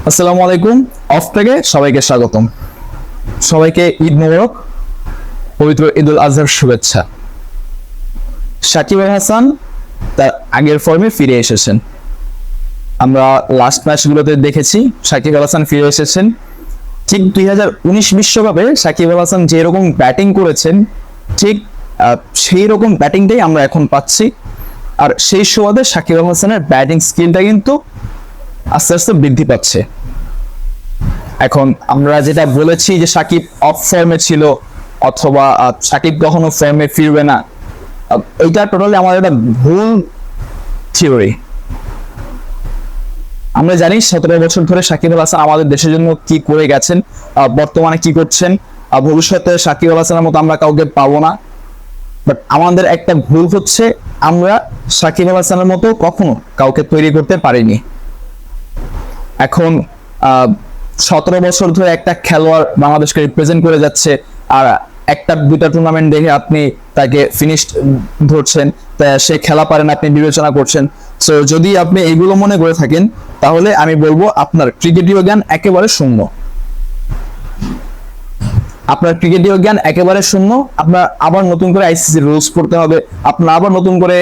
আসসালামু আলাইকুম। অফ থেকে সবাইকে স্বাগতম। সবাইকে ঈদ মোবারক, পবিত্র ঈদুল আজহার শুভেচ্ছা। সাকিব আল হাসান তার আগের ফর্মে ফিরে এসেছেন। আমরা লাস্ট ম্যাচগুলোতে দেখেছি সাকিব আল হাসান ফিরে এসেছেন। ঠিক 2019 বিশ্বকাপে সাকিব আল হাসান যেরকম ব্যাটিং করেছেন, ঠিক সেই রকম ব্যাটিংটাই আমরা এখন পাচ্ছি। আর সেই সুবাদে সাকিব আল হাসানের ব্যাটিং স্কিলটা কিন্তু আস্তে আস্তে বৃদ্ধি পাচ্ছে। এখন আমরা যেটা বলেছি যে সাকিব অফ ফর্মে ছিল অথবা সাকিব কখনো ফর্মে ফিরবে না, এইটা টোটালি আমাদের একটা ভুল থিওরি। আমরা জানি 17 বছর ধরে সাকিব আল হাসান আমাদের দেশের জন্য কি করে গেছেন, বর্তমানে কি করছেন, ভবিষ্যতে সাকিব আল হাসানের মতো আমরা কাউকে পাবো না। বাট আমাদের একটা ভুল হচ্ছে, আমরা সাকিব আল হাসানের মতো কখনো কাউকে তৈরি করতে পারিনি। এখন 17 বছর ধরে একটা খেলোয়াড় বাংলাদেশকে রিপ্রেজেন্ট করে যাচ্ছে, আর একটা দুইটা টুর্নামেন্ট দেখে আপনি তাকে ফিনিশড ধরছেন, সে খেলা পারেন আপনি বিবেচনা করছেন। সো যদি আপনি এইগুলো মনে করে থাকেন, তাহলে আমি বলবো আপনার ক্রিকেটীয় জ্ঞান একেবারে শূন্য। আপনার ক্রিকেটীয় জ্ঞান একেবারে শূন্য। আপনার আবার নতুন করে আইসিসি রুলস পড়তে হবে, আপনার আবার নতুন করে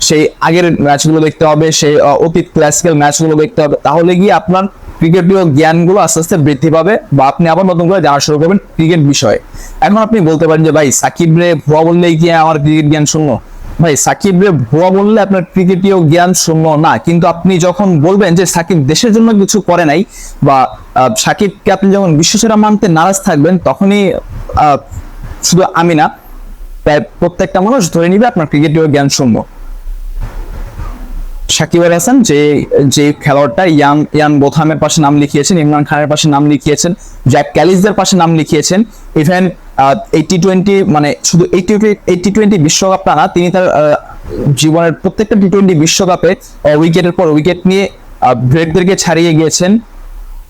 সেই আগের ম্যাচগুলো দেখতে হবে, সেই অতীত ক্লাসিক্যাল ম্যাচগুলো দেখতে হবে। তাহলে গিয়ে আপনার ক্রিকেটীয় জ্ঞানগুলো আস্তে আস্তে বৃদ্ধি পাবে, বা আপনি আবার নতুন করে জানা শুরু করবেন ক্রিকেট বিষয়ে। এখন আপনি বলতে পারেন যে ভাই সাকিব রে ভুয়া বললেই কি আমার ক্রিকেট জ্ঞান শূন্য? ভাই সাকিব রে ভুয়া বললে আপনার ক্রিকেটীয় জ্ঞান শূন্য না, কিন্তু আপনি যখন বলবেন যে সাকিব দেশের জন্য কিছু করে নাই, বা সাকিবকে আপনি যখন বিশ্বসেরা মানতে নারাজ থাকবেন, তখনই শুধু আমি না, প্রত্যেকটা মানুষ ধরে নিবে আপনার ক্রিকেটীয় জ্ঞান শূন্য। সাকিব আল হাসান যে খেলোয়াড়টা ইয়ান বোথামের পাশে নাম লিখিয়েছেন, ইমরান খানের পাশে নাম লিখিয়েছেন, জ্যাক ক্যালিসদের পাশে নাম লিখিয়েছেন, ইভেন T20 মানে শুধু T20 বিশ্বকাপটা না, তিনি তার জীবনের প্রত্যেকটা T20 বিশ্বকাপে উইকেটের পর উইকেট নিয়ে ব্রেকদেরকে ছাড়িয়ে গিয়েছেন,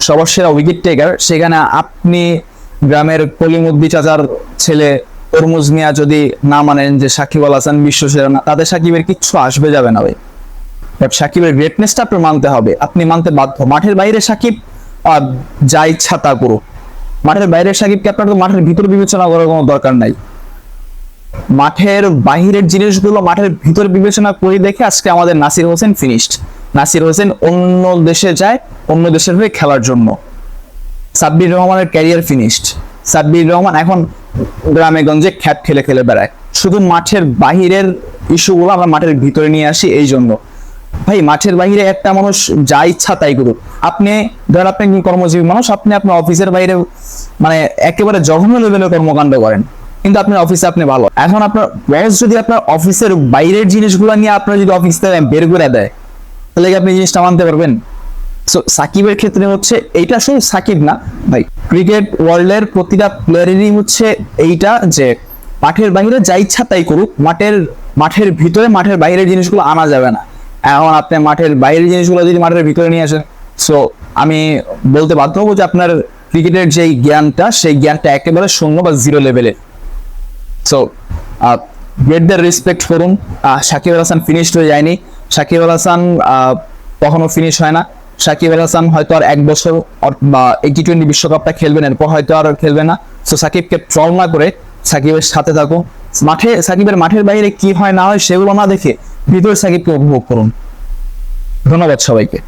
সবার সেরা উইকেট টেকার। সেখানে আপনি গ্রামের কলিমুদ্দি চাচার ছেলে তরমুজ মিয়া যদি না মানেন যে সাকিব আল হাসান বিশ্বসেরা না, তাদের সাকিবের কিচ্ছু আসবে যাবে না ভাই। সাকিবের গ্রেটনেসটা আপনি মানতে হবে, আপনি মানতে বাধ্য। মাঠের বাইরে সাকিব যা ইচ্ছা তা করুক, মাঠের বাইরের সাকিবকে আপনার তো মাঠের ভিতর বিবেচনা করার কোনো দরকার নাই। মাঠের বাহিরের জিনিসগুলো মাঠের ভিতর বিবেচনা করে দেখে আজকে আমাদের নাসির হোসেন ফিনিশড। নাসির হোসেন অন্য দেশে যায়, অন্য দেশের হয়ে খেলার জন্য। সাব্বির রহমানের ক্যারিয়ার ফিনিশড। সাব্বির রহমান এখন গ্রামে গঞ্জে খ্যাপ খেলে খেলে বেড়ায়। শুধু মাঠের বাহিরের ইস্যুগুলো আমরা মাঠের ভিতরে নিয়ে আসি এই জন্য। ভাই মাঠের বাইরে একটা মানুষ যা ইচ্ছা তাই করুক। আপনি ধর আপনি কর্মজীবী মানুষ, আপনি আপনার অফিসের বাইরে মানে একেবারে জঘন্য লেভেলের কর্মকাণ্ড করেন, কিন্তু আপনার অফিসে আপনি ভালো। এখন আপনার বস যদি আপনার অফিসের বাইরের জিনিসগুলো নিয়ে আপনার যদি অফিস থেকে বের করে দেয়, তাহলে কি আপনি জিনিসটা মানতে পারবেন? সো সাকিবের ক্ষেত্রে হচ্ছে এইটা শুধু সাকিব না ভাই, ক্রিকেট ওয়ার্ল্ডের প্রতিটা প্লেয়ারেরই হচ্ছে এইটা, যে মাঠের বাইরে যা ইচ্ছা তাই করুক, মাঠের ভিতরে মাঠের বাইরের জিনিসগুলো আনা যাবে না। এখন আপনি মাঠের বাইরের জিনিসগুলো যদি মাঠের ভিতরে নিয়ে আসেন, সো আমি বলতে বাধ্য হবো যে আপনার ক্রিকেটের যেই জ্ঞানটা, সেই জ্ঞানটা একেবারে শূন্য বা জিরো লেভেলে। সো গেট দ্য রেসপেক্ট করুন। সাকিব আল হাসান ফিনিশড হয়ে যায়নি, সাকিব আল হাসান কখনো ফিনিশ হয় না। সাকিব আল হাসান হয়তো আর 1 বছর বা T20 বিশ্বকাপটা খেলবেন, এরপর হয়তো আর খেলবে না। সো সাকিবকে ট্রল না করে সাকিবের সাথে থাকুন। সাকিবের মাঠের বাইরে কি হয় না হয় সেগুলো না দেখে ভিতরে সাকিবকে উপভোগ করুন। ধন্যবাদ সবাইকে।